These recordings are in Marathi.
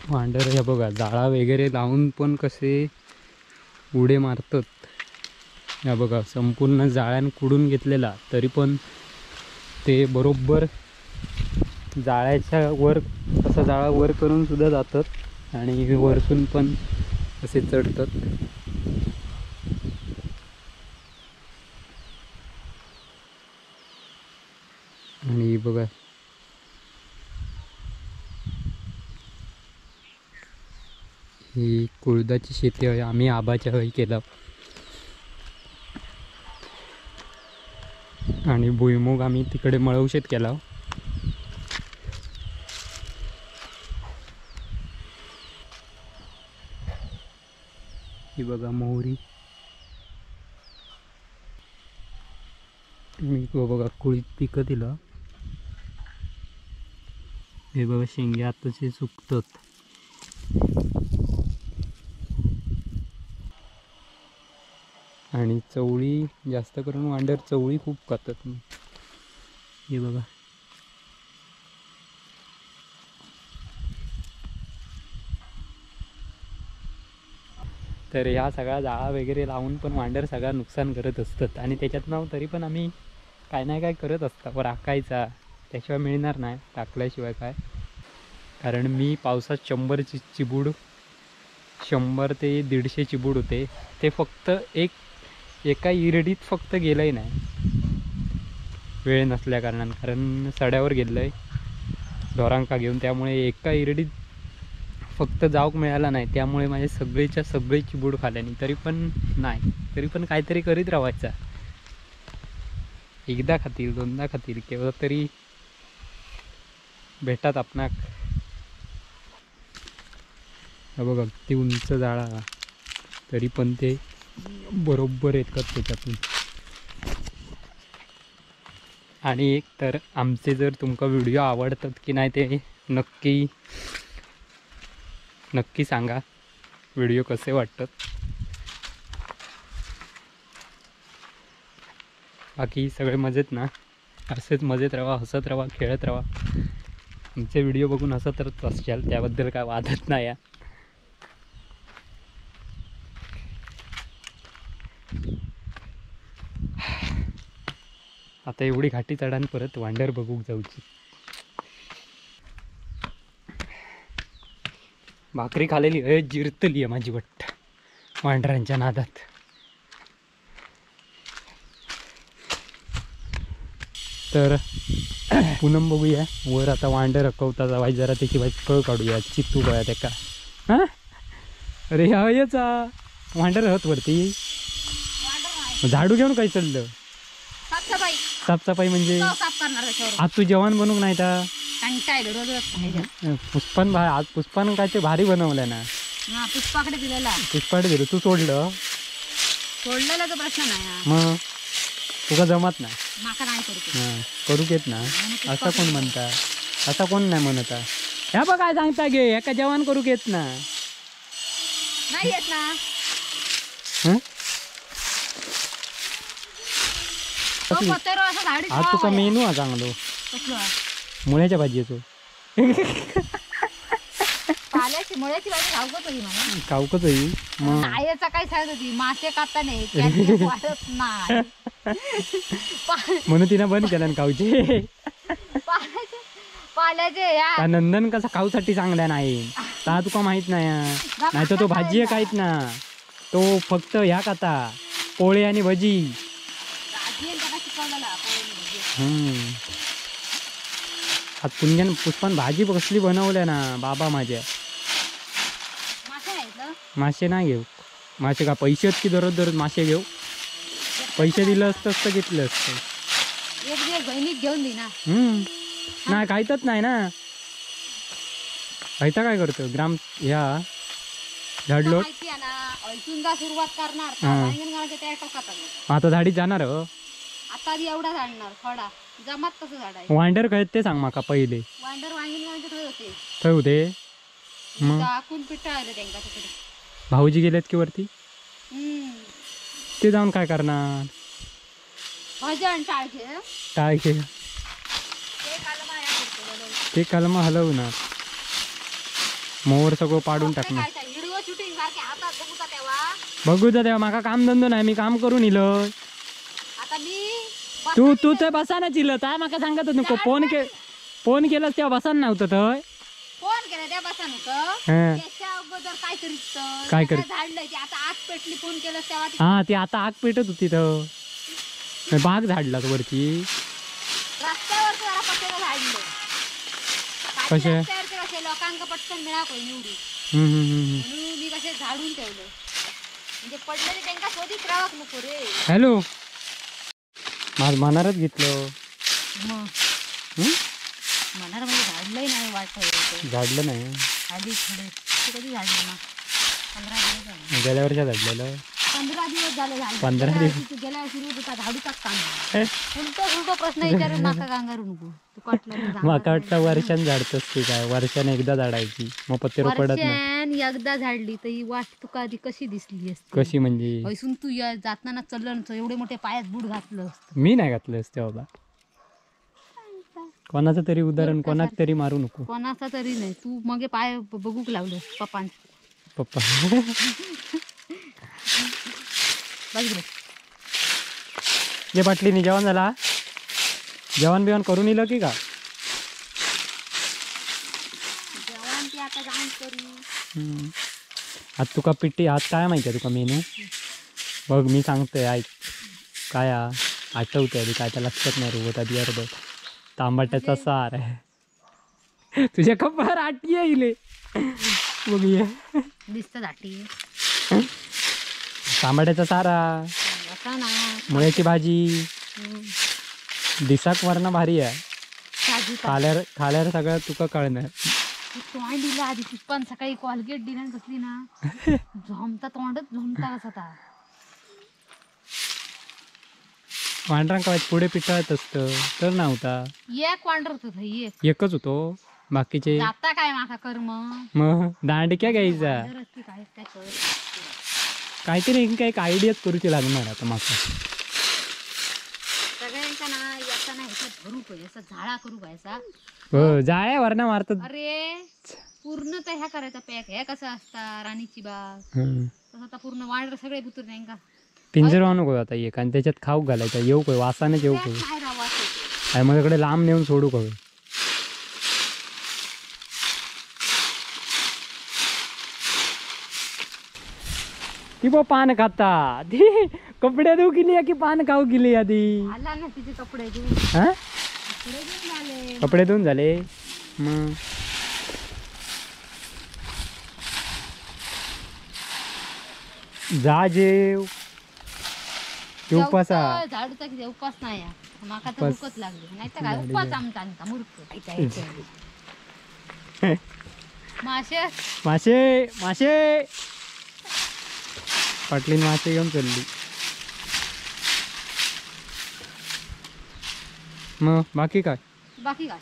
वांडर हे बघा जाळा वगैरे लावून पण कसे उडे मारतात. या बघा संपूर्ण जाळ्यान कुडून घेतलेला तरी पण ते बरोबर जाळ्याच्या वर तसा जाळा वर करून सुद्धा जातात आणि वरतून पण असे चढतात. आणि बघा ही कुळदाची शेती आहे. आम्ही आबाच्या हय केला आणि भुईमुग आम्ही तिकडे मळवशेत केला. ही बघा मोहरी. मी बघा कुळीत पिकं दिलं. हे बघा शेंगे आताचे सुकतात. आणि चवळी जास्त करून वांडर चवळी खूप खातात. हे बघा तर ह्या सगळ्या जाळा वगैरे लावून पण वांडर सगळा नुकसान करत असतात. आणि त्याच्यातनं तरी पण आम्ही काय नाही काय करत असता. राखायचा त्याशिवाय मिळणार नाही टाकल्याशिवाय काय. कारण मी पावसात 100 चिबूड 100 ते 150 चिबूड होते ते फक्त एका इरडीत फक्त गेलंय नाही वेळ नसल्या कारणानं. कारण सड्यावर गेलं आहे ढोरांका घेऊन त्यामुळे एका इरडीत फक्त जाऊक मिळाला नाही. त्यामुळे माझे सगळेच्या सगळे चिबूड खाल्यानी तरी पण नाही तरी पण काहीतरी करीत राहायचा. एकदा खातील 2दा खातील केव्हा तरी भेटात आपणाक. बघा ती उंच जाळा तरी पण ते बरोबर येतात त्याच्यातून. आणि एक तर आमचे जर तुमका व्हिडिओ आवडतात की नाही ते नक्की सांगा. व्हिडिओ कसे वाटतात. बाकी सगळे मजेत ना. असेच मजेत राहा हसत राहा खेळत राहा. आमचे व्हिडिओ बघून हसतच असाल त्याबद्दल काय वादत नाही. आता एवढी घाटी चढान परत वांडर बघूक जाऊची. भाकरी खालेली जिरतली आहे माझी वाटत वांडरांच्या नादात. तर पूनम बघूया वर आता वांडर रकवता जावाय जरा त्याची वाईट फळ काढूया. चित्तू बघा त्या का. हा अरे हा याचा वांडर राहत वरती झाडू घेऊन काय चाललं. साफसफाई म्हणजे आज तू जेवण बनवूक नाही तर पुष्पान आज पुष्पान काय ते भारी बनवलंय ना. पुष्पाकडे दिलं तू सोडलं प्रश्न नाही. मग तुका जमत नाही करूक येत ना असं कोण म्हणता. असं कोण नाही म्हणता. ह्या बघ काय सांगता गे एका जेवण करूक येत ना. आज तुका मेनू हा चांगलो मुळ्याच्या भाजीचो. मुळ्याची भाजी खाऊकच होई. मग आईचा काय सांगत होती मासे कापता नाही म्हणून तिनं बंद केलं खाऊचे. पाल्याचे नंदन कसा खाऊसाठी चांगला नाही ता तुका माहित नाही. नाही तर तो भाजी काहीत ना तो फक्त ह्या खाता पोळे आणि भजी. आज पुष्पान भाजी कसली बनवल्या ना बाबा माझ्या. मासे नाही घेऊ. मासे का पैसे की दररोज मासे घेऊ. पैसे दिलं असतं तर घेतलं असतं. घेऊन दे ना. नाही खायचंच नाही ना. खायचा काय करतो ग्राम ह्या झाडलोट सुरुवात करणार आता झाडीत जाणार आता एवढा झाडणार थोडा जमात कसं झाड वांडर काय ते सांग माका पहिले. वांडर वांगीन थंय होते. मग भाऊजी गेलेत की वरती ते जाऊन काय करणार. भजन टाळखे ते कलमा हलवणार. मोर सगळं पाडून टाकणार. व्हिडिओ शूटिंग सारखे हातात बघूचा तेव्हा. बघू तर तेव्हा माका काम धंदो नाही, मी काम करून इलो. आता मी तू तर बसानच इलं काय माका सांगत नको. फोन केलास तेव्हा बसान नव्हतं तर. फोन केला त्या बसा नव्हतं हं. त्याच्या अगोदर काय करीत काय करीत? झाडलंय ते आता आग पेटली फोन केलं तेव्हा ती हा ती आता आग पेटत होती तर बाग झाडला तो वरती. रस्त्यावर जरा पटेला झाडलं. कशे? रस्त्यावरचे कसे लोकांका पटकन मिळा कोण निवडी म्हणून मी कसे झाडून ठेवलं म्हणजे पडलेले त्यांना शोधित राहत नको रे. हॅलो माझ मनारच घेतलं. मनार म्हणजे झाडलंय नाही वाटत झाडलं नाही. आधी थोडे ते कधी झाडलं ना 15 दिवस झाले. गेल्या वर्षा झाडलेलं. 15 दिवस झाले झाडलं. 15 दिवस. गेल्या वर्षी रोज होता झाडूचाच काम. उलटो प्रश्न विचारून माका गांगारू नको तू कटलं माका वाटतं वर्षान झाडतस ती काय वर्षाने एकदा झाडायची मग पत्ते पडत नाही. वर्षान एकदा झाडली तर ही वाट तुका आधी कशी दिसली असती. कशी म्हणजे हैसून तू जाताना चलन एवढे मोठे पायात बूट घातलं असतं. मी नाही घातलं असते बाबा. कोणाचं तरी उदाहरण कोणाक तरी मारू नको. कोणाचा तरी नाही तू मग पाय बघूक लावलं पप्पान पप्पा बघ जे बाटलीने जेवण झाला. जेवण बिवण करून इलं की का जेवण ते आता जाऊन करू. आज तुका पिट्टी आज काय माहिती आहे तुका मेनू बघ मी सांगतोय ऐक. काय आठवतंय आधी काय त्या लक्षात नाही रोवत आधी अर्ध तांबाट्याचा सार आहे. तुझ्या कपार आटी येईल बघ ये दिसत दाटी तांबाट्याचा सारा असा ना मुळ्याची भाजी दिसाक वरण भारी आहे. साधी खाल्यार सगळं तुका कळणार. तोंड दिलं आधी पण सकाळी कॉलगेट दिला कसली ना झोमता तोंडच झोमता कसा वांढरांक काय पुढे पिठाळत असतं तर नव्हता. एक वांडर होत एकच होतो बाकीचे जाता काय माका कर्म मग दांडक्या घ्यायचा काय काय कळत काहीतरी एक आयडियाच करूची लागणार आता माका. सगळ्यांचा ना याचा ना ह्याचा भरू पाहिजे असा झाडा करू पाहिजे. हो जाया वरणा मारतात. अरे पूर्ण तर ह्या करायचा पॅक हे कसं असता राणीची बाग तसं आता पूर्ण वांडर सगळे बुतूर नाही का पिंजरवा नको आता एक आणि त्याच्यात खाऊ घालायचा येऊ काय वासानेच येऊ काय नाही राव आणि माझ्याकडे लांब नेऊन सोडू काय. ती बो पान खाता ती कपडे देऊ गेली की पान खाऊ गेली आधी. आला ना तिचे कपडे घेऊन हा कपडे घेऊन आले. कपडे धुवून झाले मग जा जेव उपासा झाडूचा किती उपास नाही माका तर भूकच लागली नाही तर काय उपास आमचा आणता मूर्ख. मासे मासे मासे पाटलीन मासे घेऊन चालली. मग बाकी काय बाकी काय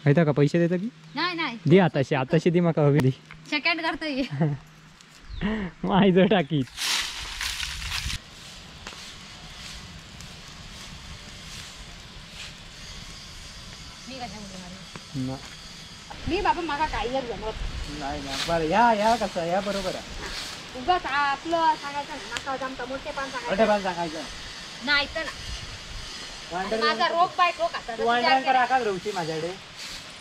माहिती का पैसे देता की नाही नाही दे आताशी दे माका हवी दे सेकंड करता ये माहिती टाकी. मी कशामध्ये मारू? मी बाबा माका काही जमत नाही बरं या कसं या बरोबर आहे. उगाच आपलं सांगायचं ना, माका जमता मोठे पण सांगायचं सांगायचं नाही तर माझा रोग बाईक रोग आता राखा रवशी माझ्याकडे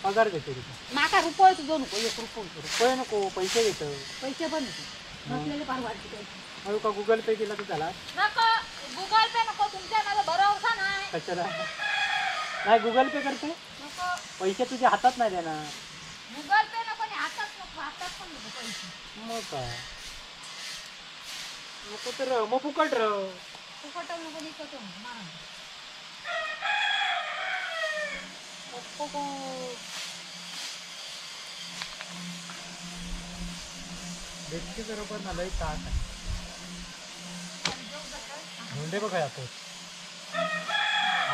पगार देतो माका रुपये तुझं नको 1 रुपये रुपये नको पैसे देतो. पैसे पण नको नसलेले फार वाटते अरे का गुगल पे केला तर झाला. नको गुगल पे नको तुमच्या माझा भरोसा नाही. कशाला नाही गुगल पे करते नको पैसे तुझ्या हातात नाही देणार. गुगल पे नको आणि हातात पण नको पैसे. मग काय नको तर मग फुकट फुकट नको निघतो मारा देखते बरोबर ना लई ताट आहे. धोंडे बघा आपण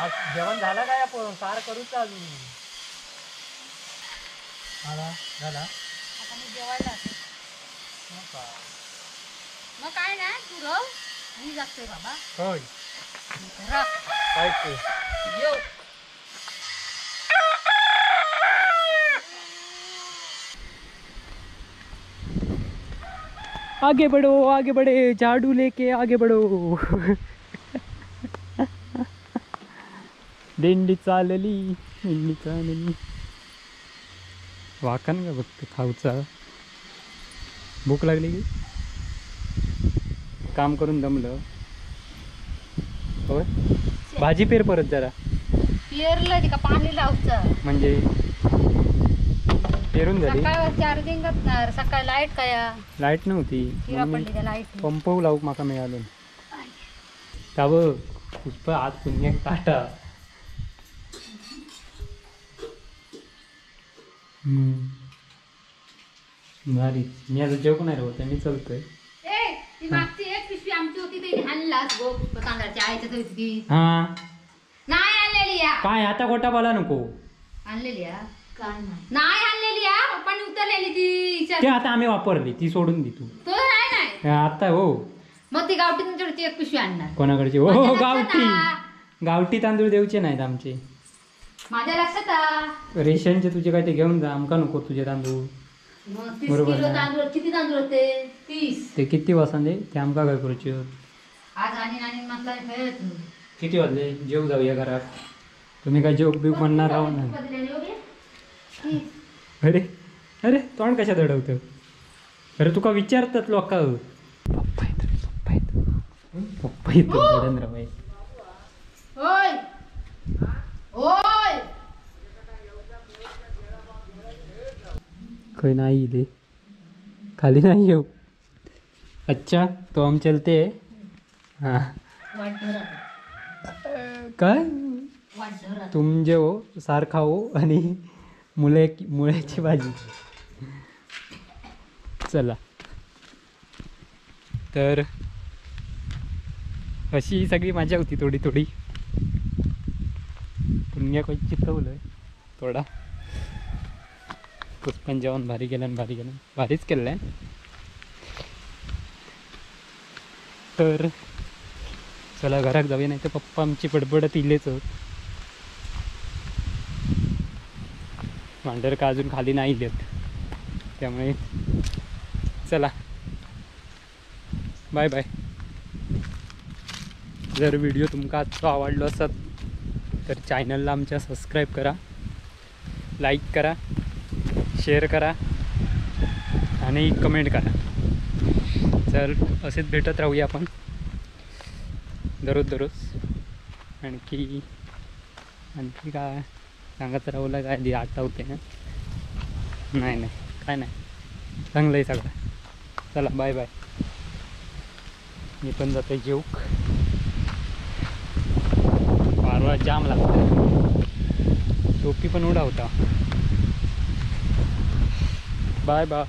आज जेवण झालं काय आपण सार करूच अजून झाला आता मी जेवायला जाते. मग काय नाही तू रव मी जातोय बाबा. होय रख काय ते जेव. आगे बढ़े झाड़ू लेके आगे बढ़ो. दिंडी चालली वाकण का बघतो खाऊचा. भूक लागली की काम करून दमलं होय. भाजी पेर परत जरा पेरलं का पाणी लावचं म्हणजे पेरून झाली. सकाळ चार्जिंग असणार सकाळी लाईट काय लाईट नव्हती किरा पडली त्या लाईट पंप लावूक माका मिळालो ताब पुष्प आज पुण्य टाटा. भारी. मी आता जेवण नाही होतं मी चलतोय. ती मागची एक पिशवी आमची होती ते आणलास गो तांदळाच्या आईच्या होती हा नाही आणलेली या काय आता गोटा बोला नको. आणलेली या काय नाही आणलेली या पप्पांनी उतरलेली ती ते आता आम्ही वापरली ती सोडून दे तू. तो नाही आता हो मग ती गावठी तुमच्याकडची एक पिशवी आणणार कोणाकडची हो गावठी तांदूळ देऊचे नाहीत आमचे. माझ्या लक्षात रेशनचे तुझे काय ते घेऊन जा आमका नको तुझे तांदूळ. बरोबर ना. तांदूळ किती तांदूळ होते 30 ते किती वाजता ते आमका काय करूचे. आज आणि म्हटलं खेळत किती वाजले जेव जाऊया घरात. तुम्ही काय जेव बिव म्हणणार राहू ना. अरे अरे तोंड कशात अडवतं. अरे तुका विचारतात लोक पप्पा येतो नरेंद्र भाई. ओय ओय काही नाही इले खाली नाही येऊ. अच्छा तो हम चलते हाँ काय तुम जे हो सारखा हो आणि मुळ्याची भाजी. चला तर अशी सगळी मजा होती थोडी थोडी. पुण्या काही चितवलं थोडा. पुष्पन जेवण भारी केलं भारीच केलं आहे. तर चला घरात जाऊया नाही तर पप्पा आमची बडबडत इलेच होत. भांडर का अजून खाली नाही इलेत त्यामुळे चला बाय बाय. जर व्हिडिओ तुमका आजचा आवडलो असत तर चॅनलला आमच्या सबस्क्राईब करा, लाईक करा, शेअर करा आणि कमेंट करा. तर असेच भेटत राहूया आपण दररोज. आणखी काय सांगत राहूला काय आठवते ना. नाही काय नाही चांगलं आहे सगळं. चला बाय बाय. मी पण जातो जेवूक. वारवा जाम लागतं. टोपी पण उडावता. Bye bye.